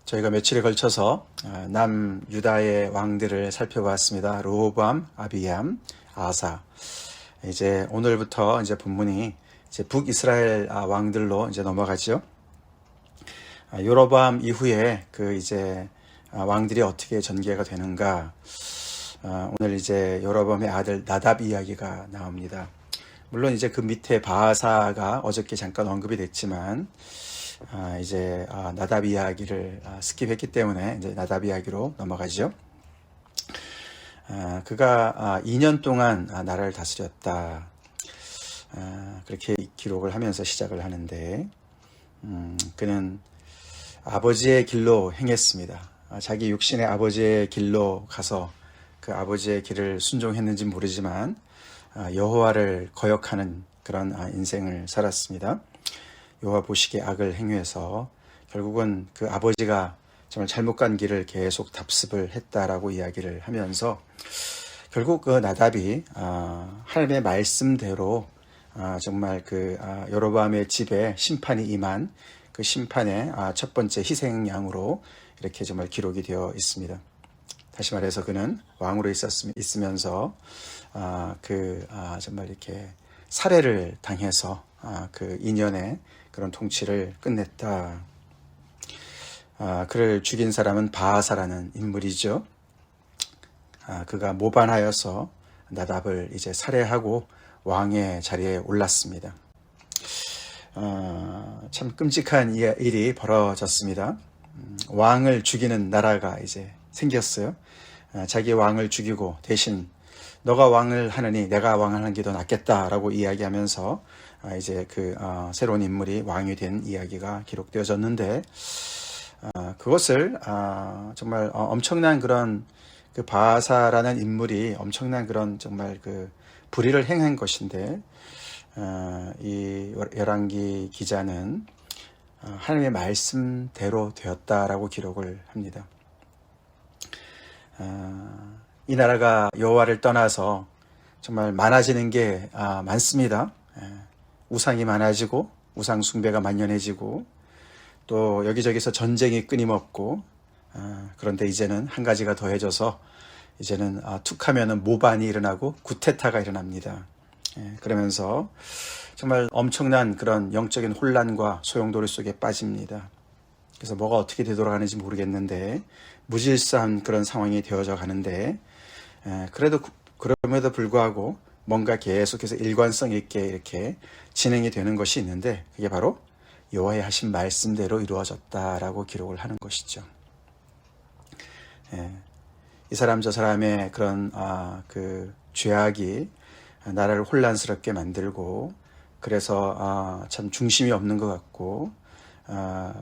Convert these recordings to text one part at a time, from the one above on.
저희가 며칠에 걸쳐서 남유다의 왕들을 살펴봤습니다. 르호보암, 아비얌, 아사. 이제 오늘부터 이제 본문이 이제 북이스라엘 왕들로 이제 넘어가죠. 여로보암 이후에 그 이제 왕들이 어떻게 전개가 되는가. 오늘 이제 여로보암의 아들 나답 이야기가 나옵니다. 물론 이제 그 밑에 바하사가 어저께 잠깐 언급이 됐지만 이제 나답 이야기를 스킵했기 때문에 이제 나답 이야기로 넘어가죠. 그가 2년 동안 나라를 다스렸다. 그렇게 기록을 하면서 시작을 하는데 그는 아버지의 길로 행했습니다. 자기 육신의 아버지의 길로 가서 그 아버지의 길을 순종했는지 모르지만 여호와를 거역하는 그런 인생을 살았습니다. 여호와 보시기에 악을 행위해서 결국은 그 아버지가 정말 잘못 간 길을 계속 답습을 했다라고 이야기를 하면서 결국 그 나답이 하나님의 말씀대로 정말 그 여로보암의 집에 심판이 임한 그 심판의 첫 번째 희생양으로 이렇게 정말 기록이 되어 있습니다. 다시 말해서 그는 왕으로 있으면서 정말 이렇게 살해를 당해서 그 2년의 그런 통치를 끝냈다. 그를 죽인 사람은 바하사라는 인물이죠. 그가 모반하여서 나답을 이제 살해하고 왕의 자리에 올랐습니다. 참 끔찍한 일이 벌어졌습니다. 왕을 죽이는 나라가 이제 생겼어요. 자기 왕을 죽이고 대신 너가 왕을 하느니 내가 왕을 하는 게 더 낫겠다라고 이야기하면서 이제 그 새로운 인물이 왕이 된 이야기가 기록되어졌는데 그것을 정말 엄청난 그런 그 바하사라는 인물이 엄청난 그런 정말 그 불의를 행한 것인데 이 열왕기 기자는 하나님의 말씀대로 되었다라고 기록을 합니다. 이 나라가 여호와를 떠나서 정말 많아지는 게 많습니다. 우상이 많아지고 우상 숭배가 만연해지고 또 여기저기서 전쟁이 끊임없고 그런데 이제는 한 가지가 더해져서 이제는 툭하면은 모반이 일어나고 구테타가 일어납니다. 그러면서 정말 엄청난 그런 영적인 혼란과 소용돌이 속에 빠집니다. 그래서 뭐가 어떻게 되돌아가는지 모르겠는데 무질서한 그런 상황이 되어져 가는데 그럼에도 불구하고 뭔가 계속해서 일관성 있게 이렇게 진행이 되는 것이 있는데 그게 바로 여호와의 하신 말씀대로 이루어졌다라고 기록을 하는 것이죠. 이 사람 저 사람의 그런 그 죄악이 나라를 혼란스럽게 만들고 그래서 참 중심이 없는 것 같고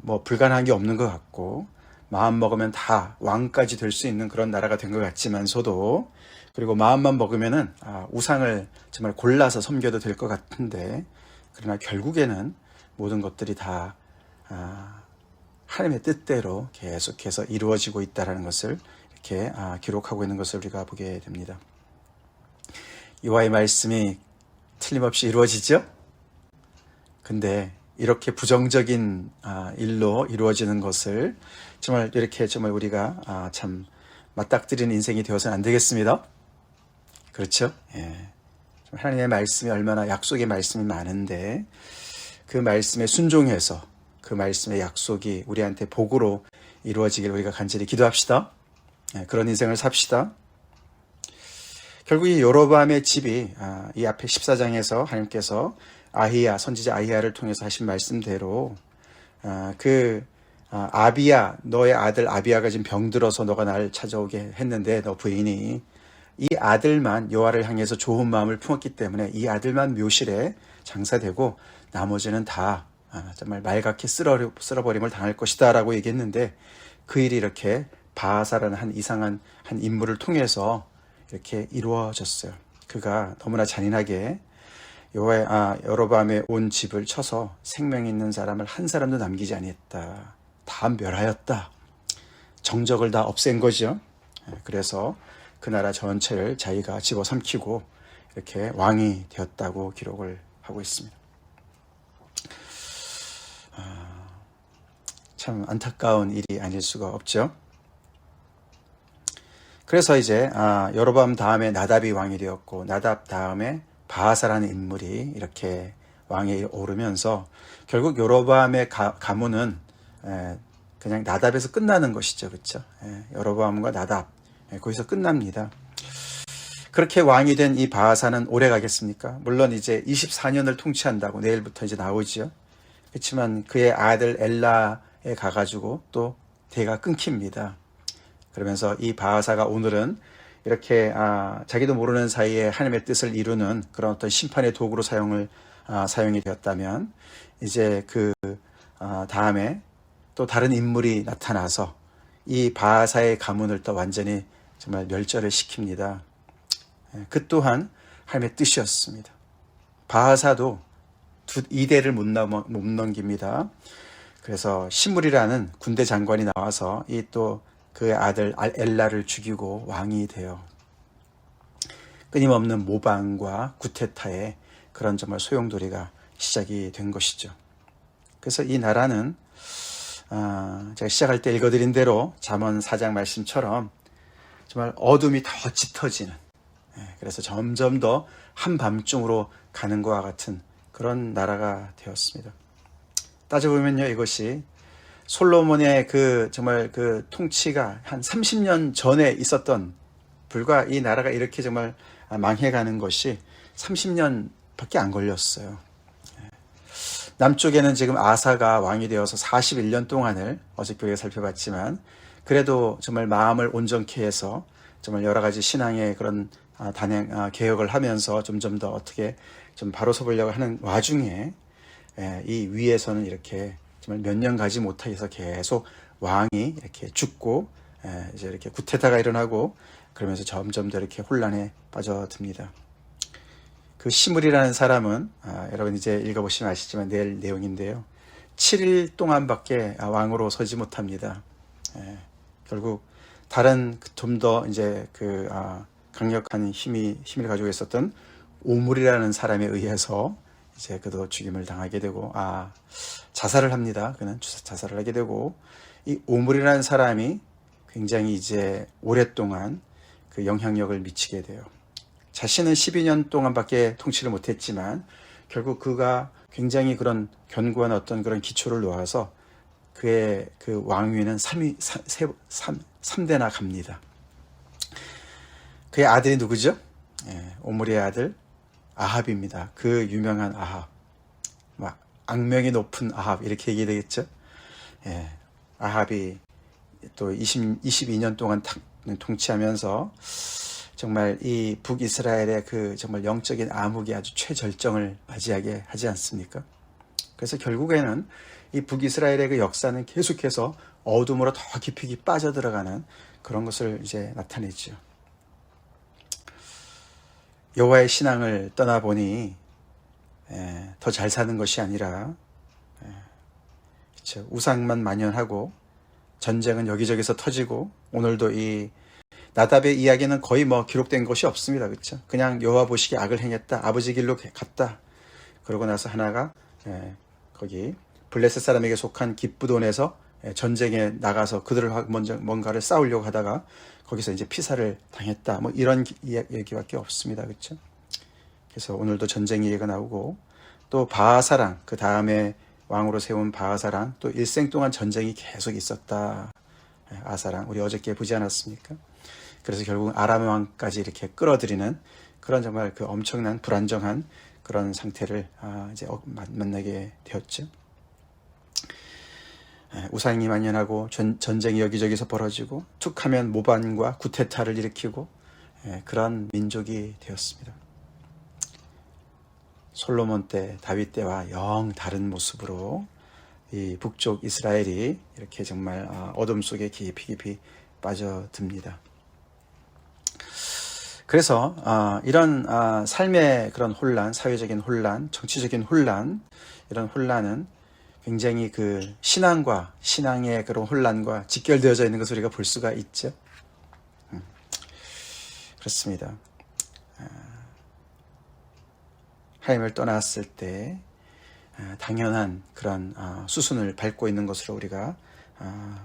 뭐 불가능한 게 없는 것 같고 마음 먹으면 다 왕까지 될 수 있는 그런 나라가 된 것 같지만서도 그리고 마음만 먹으면은 우상을 정말 골라서 섬겨도 될 것 같은데 그러나 결국에는 모든 것들이 다 하나님의 뜻대로 계속해서 이루어지고 있다는 것을 이렇게 기록하고 있는 것을 우리가 보게 됩니다. 여호와의 말씀이 틀림없이 이루어지죠? 근데 이렇게 부정적인 일로 이루어지는 것을 정말 이렇게 정말 우리가 참 맞닥뜨리는 인생이 되어서는 안 되겠습니다. 그렇죠? 하나님의 말씀이 얼마나 약속의 말씀이 많은데 그 말씀에 순종해서 그 말씀의 약속이 우리한테 복으로 이루어지기를 우리가 간절히 기도합시다. 그런 인생을 삽시다. 결국 이 여로보암의 집이 이 앞에 14장에서 하나님께서 아히야 선지자 아히야를 통해서 하신 말씀대로 아비야 너의 아들 아비야가 지금 병들어서 너가 나를 찾아오게 했는데 너 부인이 이 아들만 여호와를 향해서 좋은 마음을 품었기 때문에 이 아들만 묘실에 장사되고 나머지는 다 정말 말갛게 쓸어버림을 당할 것이다 라고 얘기했는데 그 일이 이렇게 바하사라는 한 이상한 한 인물을 통해서 이렇게 이루어졌어요. 그가 너무나 잔인하게 여로보암의 온 집을 쳐서 생명 있는 사람을 한 사람도 남기지 아니했다. 다 멸하였다. 정적을 다 없앤 거죠. 그래서 그 나라 전체를 자기가 집어삼키고 이렇게 왕이 되었다고 기록을 하고 있습니다. 참 안타까운 일이 아닐 수가 없죠. 그래서 이제 여로보암 다음에 나답이 왕이 되었고 나답 다음에 바하사라는 인물이 이렇게 왕에 오르면서 결국 여로보암의 가문은 그냥 나답에서 끝나는 것이죠. 그렇죠? 여로보암과 나답 거기서 끝납니다. 그렇게 왕이 된 이 바하사는 오래 가겠습니까? 물론 이제 24년을 통치한다고 내일부터 이제 나오지요. 그렇지만 그의 아들 엘라에 가가지고 또 대가 끊깁니다. 그러면서 이 바하사가 오늘은 이렇게 자기도 모르는 사이에 하나님의 뜻을 이루는 그런 어떤 심판의 도구로 사용이 되었다면 이제 그 다음에 또 다른 인물이 나타나서 이 바하사의 가문을 또 완전히 정말 멸절을 시킵니다. 그 또한 하나님의 뜻이었습니다. 바하사도 2대를 못 넘깁니다. 그래서 시므리라는 군대 장관이 나와서 이 또 그의 아들 엘라를 죽이고 왕이 되어 끊임없는 모방과 구테타의 그런 정말 소용돌이가 시작이 된 것이죠. 그래서 이 나라는 제가 시작할 때 읽어드린 대로 잠언 4장 말씀처럼 정말 어둠이 더 짙어지는, 그래서 점점 더 한밤중으로 가는 것과 같은 그런 나라가 되었습니다. 따져보면요, 이것이 솔로몬의 정말 그 통치가 한 30년 전에 있었던, 불과 이 나라가 이렇게 정말 망해가는 것이 30년밖에 안 걸렸어요. 남쪽에는 지금 아사가 왕이 되어서 41년 동안을 어저께 우리가 살펴봤지만, 그래도 정말 마음을 온전케 해서 정말 여러 가지 신앙의 그런 개혁을 하면서 점점 더 어떻게 좀 바로 서보려고 하는 와중에 이 위에서는 이렇게 정말 몇 년 가지 못하게 해서 계속 왕이 이렇게 죽고 이제 이렇게 구테타가 일어나고 그러면서 점점 더 이렇게 혼란에 빠져듭니다. 그 시므리라는 사람은 여러분 이제 읽어보시면 아시지만 내일 내용인데요. 7일 동안밖에 왕으로 서지 못합니다. 결국 다른 좀 더 이제 강력한 힘을 가지고 있었던 오물이라는 사람에 의해서 이제 그도 죽임을 당하게 되고 자살을 합니다. 그는 자살을 하게 되고, 이 오물이라는 사람이 굉장히 이제 오랫동안 그 영향력을 미치게 돼요. 자신은 12년 동안밖에 통치를 못했지만 결국 그가 굉장히 그런 견고한 어떤 그런 기초를 놓아서 그의 그 왕위는 3대나 갑니다. 그의 아들이 누구죠? 오므리의 아들 아합입니다. 그 유명한 아합, 악명이 높은 아합 이렇게 얘기되겠죠. 아합이 또 22년 동안 통치하면서 정말 이 북이스라엘의 그 정말 영적인 암흑이 아주 최절정을 맞이하게 하지 않습니까? 그래서 결국에는 이 북이스라엘의 그 역사는 계속해서 어둠으로 더 깊이 빠져들어가는 그런 것을 이제 나타내죠. 여호와의 신앙을 떠나보니 더 잘 사는 것이 아니라 그렇죠. 우상만 만연하고 전쟁은 여기저기서 터지고, 오늘도 이 나답의 이야기는 거의 기록된 것이 없습니다. 그렇죠? 그냥 여호와 보시기에 악을 행했다, 아버지 길로 갔다. 그러고 나서 하나가 거기 블레셋 사람에게 속한 기브돈에서 전쟁에 나가서 그들을 먼저 뭔가를 싸우려고 하다가 거기서 이제 피살을 당했다. 이런 얘기밖에 없습니다. 그렇죠? 그래서 오늘도 전쟁 얘기가 나오고, 또 바하사랑, 그 다음에 왕으로 세운 바하사랑, 또 일생 동안 전쟁이 계속 있었다. 아사랑, 우리 어저께 보지 않았습니까? 그래서 결국 아람 왕까지 이렇게 끌어들이는 그런 정말 그 엄청난 불안정한 그런 상태를 이제 만나게 되었죠. 우상이 만연하고 전쟁이 여기저기서 벌어지고, 툭하면 모반과 구테타를 일으키고 그런 민족이 되었습니다. 솔로몬 때, 다윗 때와 영 다른 모습으로 이 북쪽 이스라엘이 이렇게 정말 어둠 속에 깊이 빠져듭니다. 그래서 이런 삶의 그런 혼란, 사회적인 혼란, 정치적인 혼란, 이런 혼란은 굉장히 그 신앙의 그런 혼란과 직결되어져 있는 것을 우리가 볼 수가 있죠. 그렇습니다. 하나님을 떠났을 때 당연한 그런 수순을 밟고 있는 것으로 우리가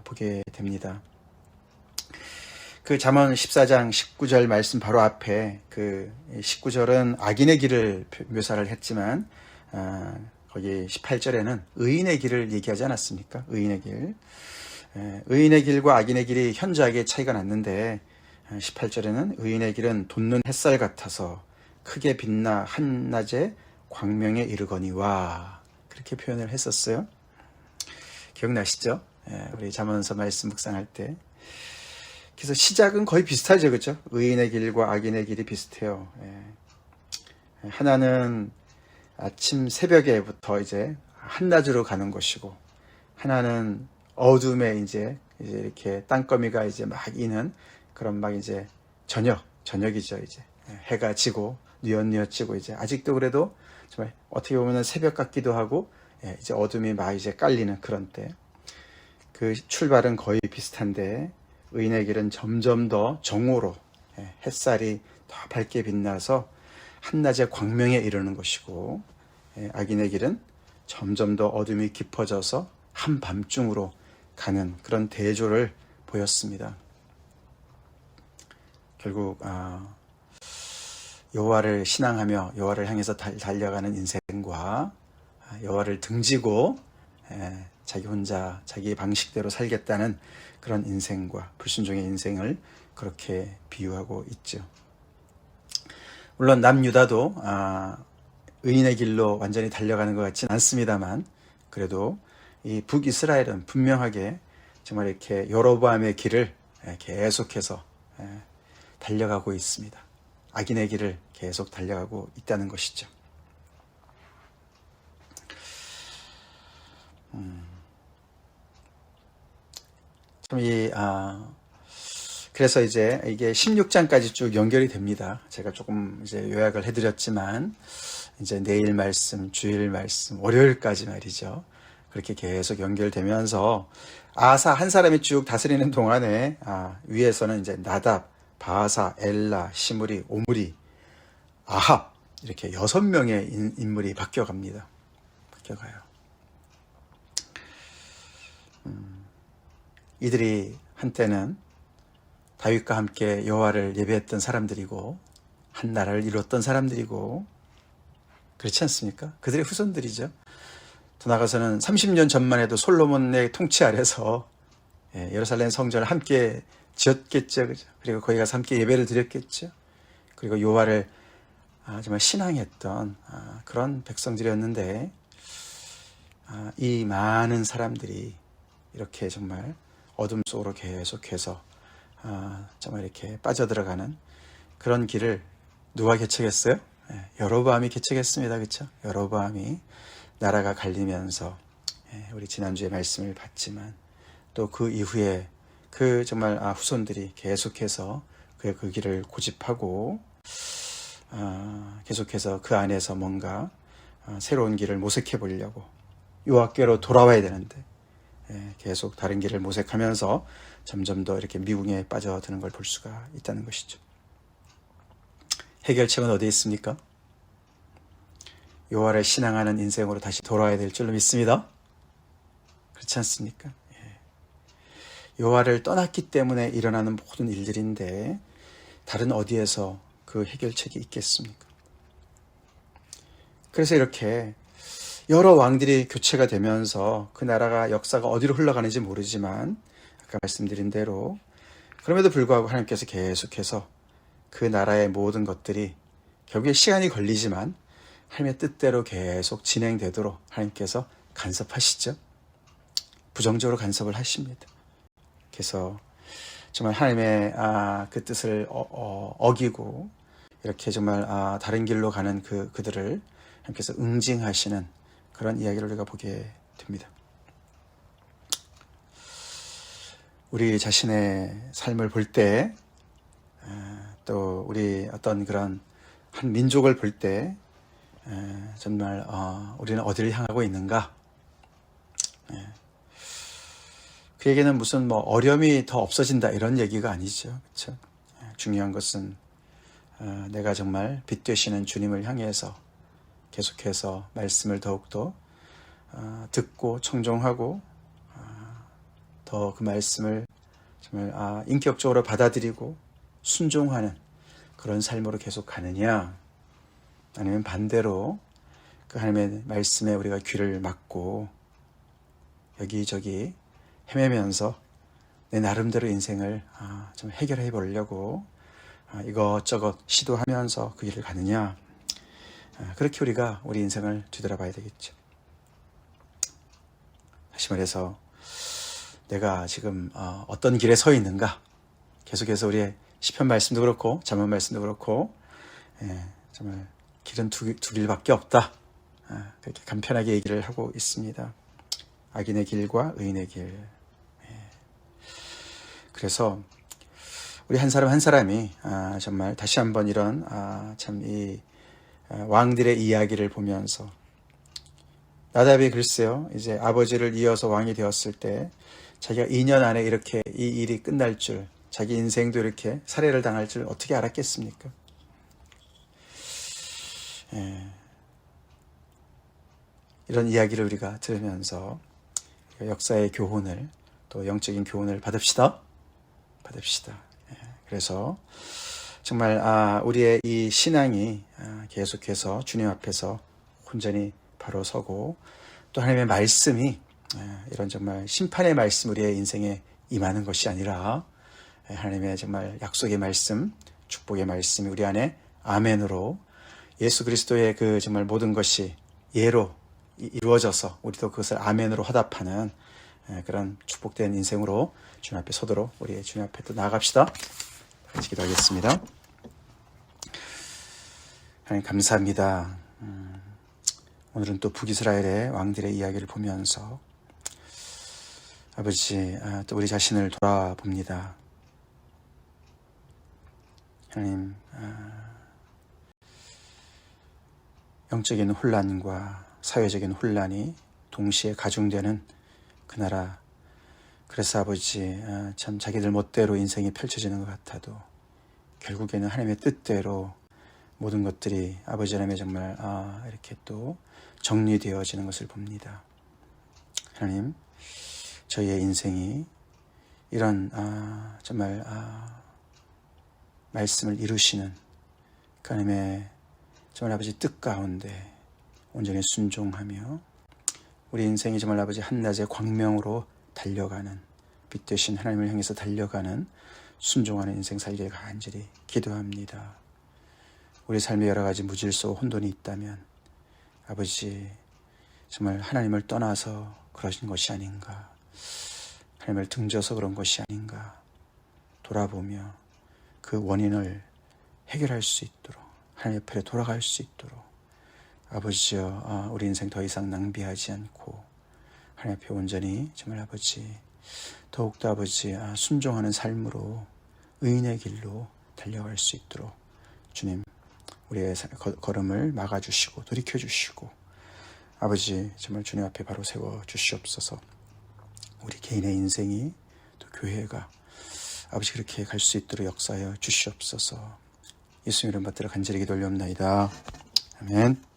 보게 됩니다. 그 잠언 14장 19절 말씀 바로 앞에 그 19절은 악인의 길을 묘사를 했지만 거기 18절에는 의인의 길을 얘기하지 않았습니까? 의인의 길. 의인의 길과 악인의 길이 현저하게 차이가 났는데 18절에는 의인의 길은 돋는 햇살 같아서 크게 빛나 한낮에 광명에 이르거니와 그렇게 표현을 했었어요. 기억나시죠? 우리 잠언서 말씀 묵상할 때. 그래서 시작은 거의 비슷하죠, 그렇죠? 의인의 길과 악인의 길이 비슷해요. 하나는 아침 새벽에부터 이제 한낮으로 가는 것이고, 하나는 어둠에 이제 이렇게 땅거미가 이제 막 이는 그런 막 이제 저녁이죠, 이제 해가 지고 뉘엿뉘엿 지고 이제 아직도 그래도 정말 어떻게 보면은 새벽 같기도 하고, 이제 어둠이 막 이제 깔리는 그런 때. 그 출발은 거의 비슷한데. 의인의 길은 점점 더 정오로 햇살이 더 밝게 빛나서 한낮의 광명에 이르는 것이고, 악인의 길은 점점 더 어둠이 깊어져서 한밤중으로 가는 그런 대조를 보였습니다. 결국 여호와를 신앙하며 여호와를 향해서 달려가는 인생과 여호와를 등지고 자기 혼자 자기 방식대로 살겠다는 그런 인생과 불순종의 인생을 그렇게 비유하고 있죠. 물론 남유다도 의인의 길로 완전히 달려가는 것 같지는 않습니다만, 그래도 이 북이스라엘은 분명하게 정말 이렇게 여로보암의 길을 계속해서 달려가고 있습니다. 악인의 길을 계속 달려가고 있다는 것이죠. 그래서 이제 이게 16장까지 쭉 연결이 됩니다. 제가 조금 이제 요약을 해드렸지만, 이제 내일 말씀, 주일 말씀, 월요일까지 말이죠. 그렇게 계속 연결되면서 아사 한 사람이 쭉 다스리는 동안에 위에서는 이제 나답, 바아사, 엘라, 시므리, 오므리, 아합 이렇게 6명의 인물이 바뀌어갑니다. 바뀌어가요. 이들이 한때는 다윗과 함께 여호와를 예배했던 사람들이고 한 나라를 이뤘던 사람들이고 그렇지 않습니까? 그들의 후손들이죠. 더 나아가서는 30년 전만 해도 솔로몬의 통치 아래서 예루살렘 성전을 함께 지었겠죠. 그죠? 그리고 거기 가서 함께 예배를 드렸겠죠. 그리고 여호와를 정말 신앙했던 그런 백성들이었는데 이 많은 사람들이 이렇게 정말 어둠 속으로 계속해서 정말 이렇게 빠져들어가는 그런 길을 누가 개척했어요? 여로보암이 개척했습니다. 그렇죠? 여로보암이 나라가 갈리면서 우리 지난주에 말씀을 봤지만 또 그 이후에 그 정말 후손들이 계속해서 그 길을 고집하고 계속해서 그 안에서 뭔가 새로운 길을 모색해 보려고 여호와께로 돌아와야 되는데 계속 다른 길을 모색하면서 점점 더 이렇게 미궁에 빠져드는 걸 볼 수가 있다는 것이죠. 해결책은 어디에 있습니까? 여호와를 신앙하는 인생으로 다시 돌아와야 될 줄로 믿습니다. 그렇지 않습니까? 여호와를 떠났기 때문에 일어나는 모든 일들인데 다른 어디에서 그 해결책이 있겠습니까? 그래서 이렇게 여러 왕들이 교체가 되면서 그 나라가 역사가 어디로 흘러가는지 모르지만 아까 말씀드린 대로 그럼에도 불구하고 하나님께서 계속해서 그 나라의 모든 것들이 결국에 시간이 걸리지만 하나님의 뜻대로 계속 진행되도록 하나님께서 간섭하시죠. 부정적으로 간섭을 하십니다. 그래서 정말 하나님의 그 뜻을 어기고 이렇게 정말 다른 길로 가는 그들을 하나님께서 응징하시는 그런 이야기를 우리가 보게 됩니다. 우리 자신의 삶을 볼 때, 또 우리 어떤 그런 한 민족을 볼 때, 정말 우리는 어디를 향하고 있는가? 그 얘기는 무슨 뭐 어려움이 더 없어진다 이런 얘기가 아니죠, 그렇죠? 중요한 것은 내가 정말 빛 되시는 주님을 향해서 계속해서 말씀을 더욱더 듣고 청종하고 더 그 말씀을 정말 인격적으로 받아들이고 순종하는 그런 삶으로 계속 가느냐, 아니면 반대로 그 하나님의 말씀에 우리가 귀를 막고 여기저기 헤매면서 내 나름대로 인생을 좀 해결해 보려고 이것저것 시도하면서 그 길을 가느냐, 그렇게 우리가 우리 인생을 뒤돌아봐야 되겠죠. 다시 말해서 내가 지금 어떤 길에 서 있는가, 계속해서 우리의 시편 말씀도 그렇고 잠언 말씀도 그렇고 정말 길은 두 길밖에 없다, 그렇게 간편하게 얘기를 하고 있습니다. 악인의 길과 의인의 길. 그래서 우리 한 사람 한 사람이 정말 다시 한번 이런 참 이 왕들의 이야기를 보면서, 나답이 글쎄요, 이제 아버지를 이어서 왕이 되었을 때 자기가 2년 안에 이렇게 이 일이 끝날 줄, 자기 인생도 이렇게 살해를 당할 줄 어떻게 알았겠습니까? 이런 이야기를 우리가 들으면서 역사의 교훈을, 또 영적인 교훈을 받읍시다. 그래서 정말 우리의 이 신앙이 계속해서 주님 앞에서 온전히 바로 서고, 또 하나님의 말씀이 이런 정말 심판의 말씀 우리의 인생에 임하는 것이 아니라 하나님의 정말 약속의 말씀, 축복의 말씀이 우리 안에 아멘으로 예수 그리스도의 그 정말 모든 것이 예로 이루어져서 우리도 그것을 아멘으로 화답하는 그런 축복된 인생으로 주님 앞에 서도록 우리 주님 앞에 또 나아갑시다. 같이 기도하겠습니다. 하나님 감사합니다. 오늘은 또 북이스라엘의 왕들의 이야기를 보면서 아버지, 또 우리 자신을 돌아봅니다. 하나님, 영적인 혼란과 사회적인 혼란이 동시에 가중되는 그 나라, 그래서 아버지, 참 자기들 멋대로 인생이 펼쳐지는 것 같아도 결국에는 하나님의 뜻대로 모든 것들이 아버지 하나님의 정말 이렇게 또 정리되어지는 것을 봅니다. 하나님, 저희의 인생이 이런 정말 말씀을 이루시는 그 하나님의 정말 아버지 뜻 가운데 온전히 순종하며 우리 인생이 정말 아버지 한낮의 광명으로 달려가는, 빛 되신 하나님을 향해서 달려가는 순종하는 인생 살기를 간절히 기도합니다. 우리 삶에 여러 가지 무질서 혼돈이 있다면 아버지, 정말 하나님을 떠나서 그러신 것이 아닌가, 하나님을 등져서 그런 것이 아닌가 돌아보며 그 원인을 해결할 수 있도록, 하나님 옆에 돌아갈 수 있도록 아버지여, 우리 인생 더 이상 낭비하지 않고 하나님 앞에 온전히 정말 아버지, 더욱더 아버지 순종하는 삶으로 의인의 길로 달려갈 수 있도록 주님 우리의 걸음을 막아주시고 돌이켜주시고 아버지 정말 주님 앞에 바로 세워주시옵소서. 우리 개인의 인생이 또 교회가 아버지 그렇게 갈 수 있도록 역사하여 주시옵소서. 예수님 이름 받들어 간절히 기도 올려옵나이다. 아멘.